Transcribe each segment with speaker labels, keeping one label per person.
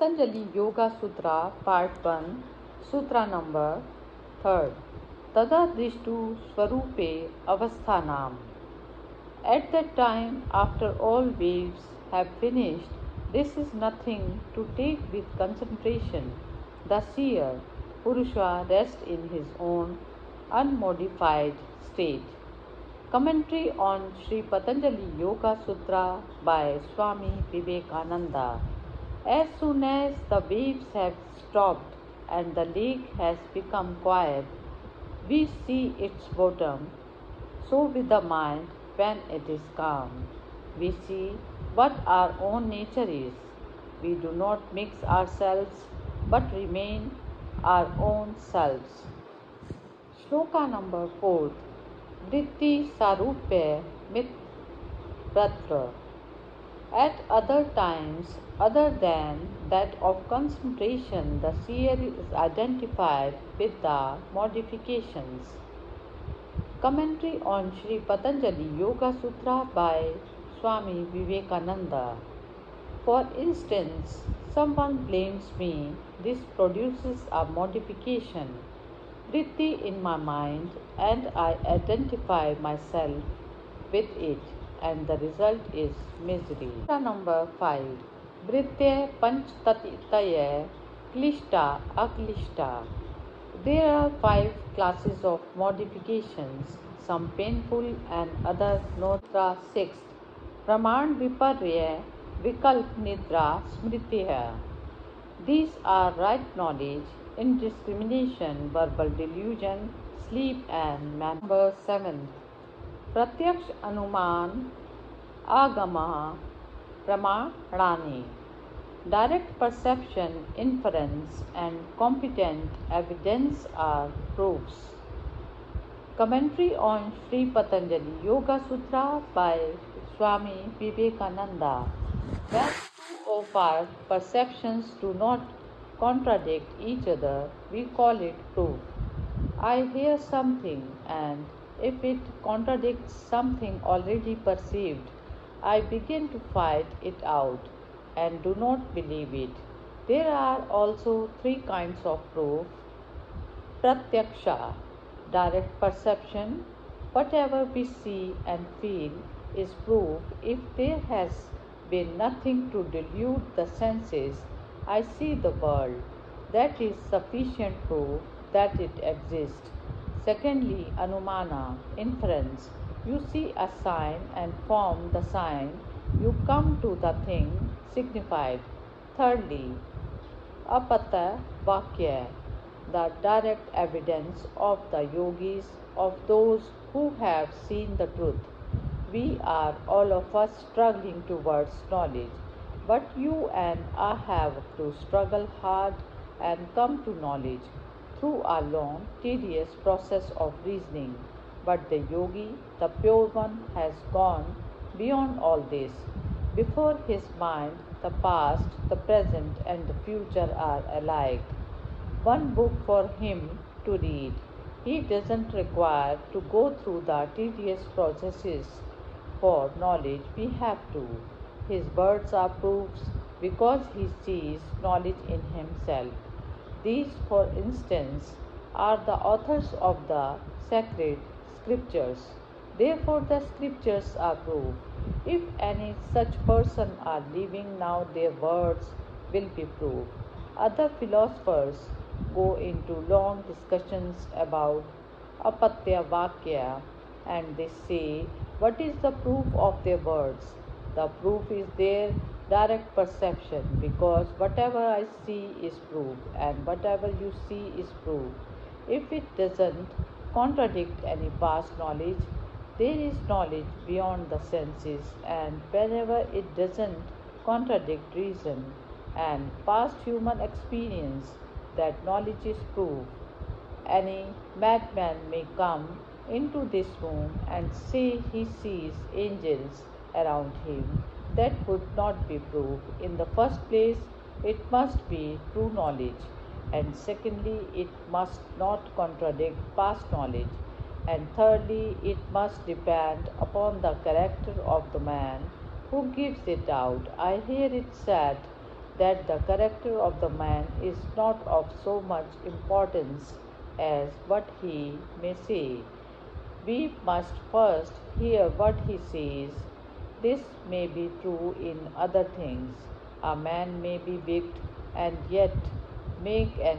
Speaker 1: Patanjali Yoga Sutra, part-1, Sutra number 3rd. Tada Drishtu Swarupe Avasthanam. At that time, after all waves have finished, this is nothing to take with concentration. The seer, Purusha, rests in his own unmodified state. Commentary on Sri Patanjali Yoga Sutra by Swami Vivekananda. As soon as the waves have stopped and the lake has become quiet, we see its bottom. So with the mind, when it is calm, we see what our own nature is. We do not mix ourselves but remain our own selves. Shloka number 4. Vritti Sarupya Mit Bratra. At other times, other than that of concentration, the seer is identified with the modifications. Commentary on Sri Patanjali Yoga Sutra by Swami Vivekananda. For instance, someone blames me, this produces a modification, vritti in my mind, and I identify myself with it, and the result is misery. Number 5. Vrittya Panchtatitaya Klishta Aklishta. There are 5 classes of modifications, some painful and others not. 6. Praman Viparya Vikalp Nidra Smritya. These are right knowledge, indiscrimination, verbal delusion, sleep and Number 7. Pratyaksh Anuman Agama Pramarani. Direct perception, inference, and competent evidence are proofs. Commentary on Sri Patanjali Yoga Sutra by Swami Vivekananda. When two of our perceptions do not contradict each other, we call it proof. I hear something, and if it contradicts something already perceived, I begin to fight it out and do not believe it. There are also 3 kinds of proof. Pratyaksha, direct perception. Whatever we see and feel is proof. If there has been nothing to delude the senses, I see the world. That is sufficient proof that it exists. Secondly, Anumana, inference. You see a sign and form the sign. You come to the thing signified. Thirdly, Apata Vakya, the direct evidence of the yogis, of those who have seen the truth. We are all of us struggling towards knowledge, but you and I have to struggle hard and come to knowledge through a long, tedious process of reasoning. But the yogi, the pure one, has gone beyond all this. Before his mind, the past, the present, and the future are alike. One book for him to read. He doesn't require to go through the tedious processes for knowledge. We have to. His words are proofs because he sees knowledge in himself. These, for instance, are the authors of the sacred scriptures. Therefore, the scriptures are proof. If any such person are living now, their words will be proof. Other philosophers go into long discussions about apatya vakya, and they say, what is the proof of their words? The proof is their direct perception, because whatever I see is proof, and whatever you see is proof. If it doesn't contradict any past knowledge, there is knowledge beyond the senses, and whenever it doesn't contradict reason and past human experience, that knowledge is proof. Any madman may come into this room and say he sees angels around him. That would not be proof. In the first place, it must be true knowledge, and secondly, it must not contradict past knowledge, and thirdly, it must depend upon the character of the man who gives it out. I hear it said that the character of the man is not of so much importance as what he may say. We must first hear what he says. This may be true in other things. A man may be wicked and yet make an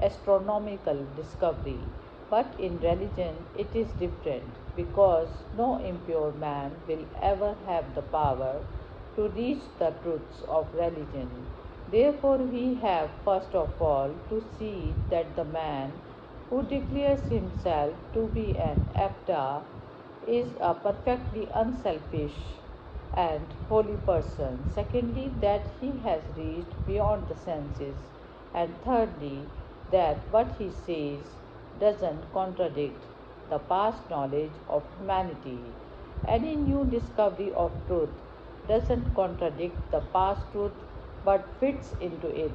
Speaker 1: astronomical discovery. But in religion it is different, because no impure man will ever have the power to reach the truths of religion. Therefore, we have first of all to see that the man who declares himself to be an apta is a perfectly unselfish and holy person. Secondly, that he has reached beyond the senses. And thirdly, that what he says doesn't contradict the past knowledge of humanity. Any new discovery of truth doesn't contradict the past truth but fits into it.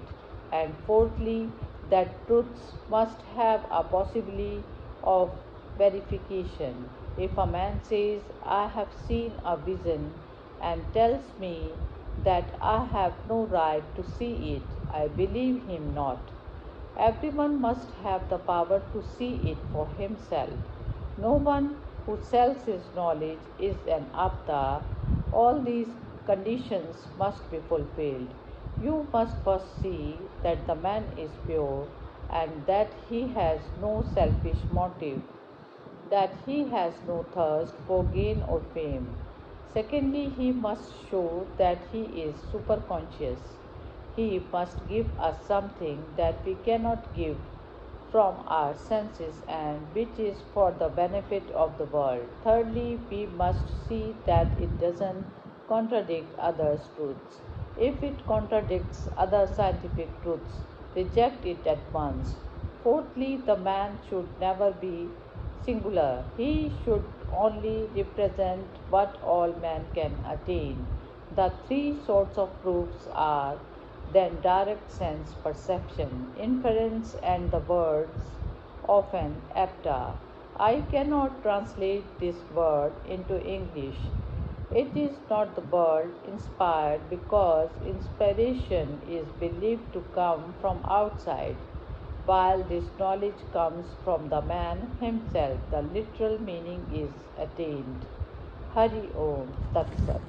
Speaker 1: And fourthly, that truths must have a possibility of verification. If a man says, I have seen a vision, and tells me that I have no right to see it, I believe him not. Everyone must have the power to see it for himself. No one who sells his knowledge is an apta. All these conditions must be fulfilled. You must first see that the man is pure and that he has no selfish motive, that he has no thirst for gain or fame. Secondly, he must show that he is superconscious. He must give us something that we cannot give from our senses and which is for the benefit of the world. Thirdly, we must see that it doesn't contradict others' truths. If it contradicts other scientific truths, reject it at once. Fourthly, the man should never be singular. He should only represent what all men can attain. The three sorts of proofs are then direct sense perception, inference, and the words of an apta. I cannot translate this word into English. It is not the word inspired because inspiration is believed to come from outside, while this knowledge comes from the man himself. The literal meaning is attained. Hari Om Tat Sat.